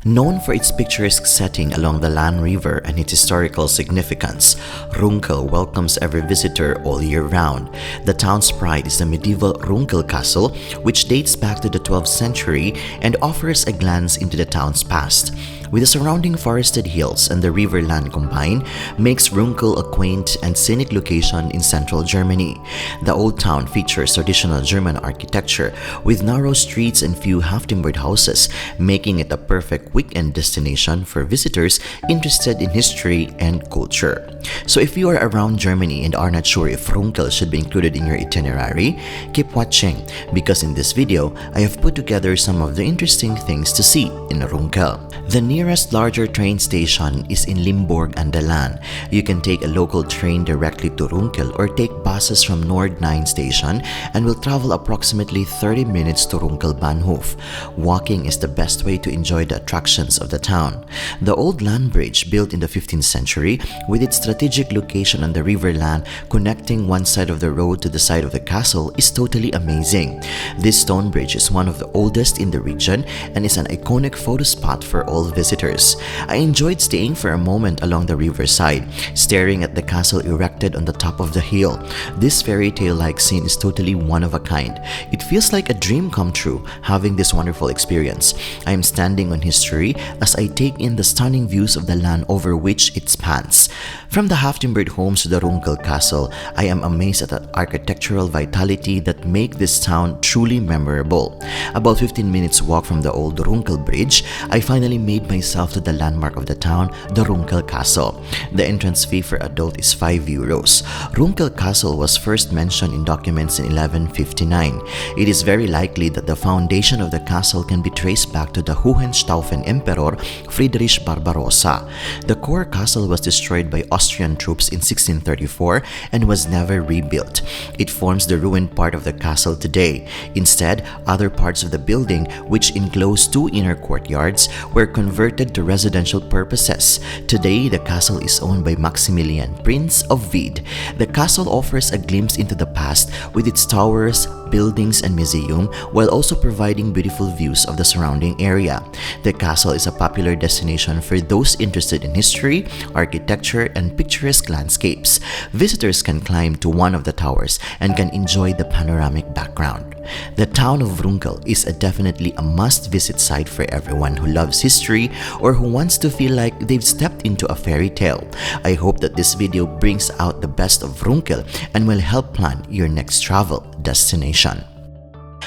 Known for its picturesque setting along the Lan River and its historical significance, Runkel welcomes every visitor all year round. The town's pride is the medieval Runkel Castle, which dates back to the 12th century and offers a glance into the town's past. With the surrounding forested hills and the river land combined, makes Runkel a quaint and scenic location in central Germany. The old town features traditional German architecture with narrow streets and few half-timbered houses, making it a perfect weekend destination for visitors interested in history and culture. So if you are around Germany and are not sure if Runkel should be included in your itinerary, keep watching because in this video, I have put together some of the interesting things to see in Runkel. The nearest larger train station is in Limburg an der Lahn. You can take a local train directly to Runkel or take buses from Nord 9 station and will travel approximately 30 minutes to Runkel Bahnhof. Walking is the best way to enjoy the attractions of the town. The old land bridge, built in the 15th century, with its strategic location on the River Lahn connecting one side of the road to the side of the castle, is totally amazing. This stone bridge is one of the oldest in the region and is an iconic photo spot for all visitors. I enjoyed staying for a moment along the riverside, staring at the castle erected on the top of the hill. This fairy tale-like scene is totally one of a kind. It feels like a dream come true having this wonderful experience. I am standing on history as I take in the stunning views of the land over which it spans. From the half-timbered homes to the Runkel Castle, I am amazed at the architectural vitality that make this town truly memorable. About 15 minutes walk from the old Runkel Bridge, I finally made myself to the landmark of the town, the Runkel Castle. The entrance fee for adult is 5 euros. Runkel Castle was first mentioned in documents in 1159. It is very likely that the foundation of the castle can be traced back to the Hohenstaufen Emperor Friedrich Barbarossa. The core castle was destroyed by Austrian troops in 1634 and was never rebuilt. It forms the ruined part of the castle today. Instead, other parts of the building, which enclose 2 inner courtyards, were converted to residential purposes. Today, the castle is owned by Maximilian, Prince of Wied. The castle offers a glimpse into the past with its towers, buildings, and museum, while also providing beautiful views of the surrounding area. The castle is a popular destination for those interested in history, architecture, and picturesque landscapes. Visitors can climb to one of the towers and can enjoy the panoramic background. The town of Runkel is definitely a must-visit site for everyone who loves history or who wants to feel like they've stepped into a fairy tale. I hope that this video brings out the best of Runkel and will help plan your next travel destination.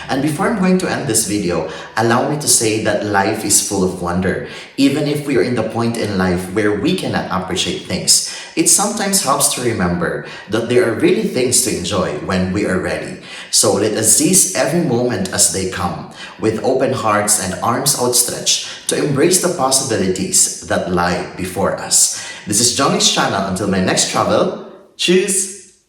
And before I'm going to end this video, allow me to say that life is full of wonder. Even if we are in the point in life where we cannot appreciate things, it sometimes helps to remember that there are really things to enjoy when we are ready. So let us seize every moment as they come, with open hearts and arms outstretched to embrace the possibilities that lie before us. This is Jhongix channel. Until my next travel, cheers!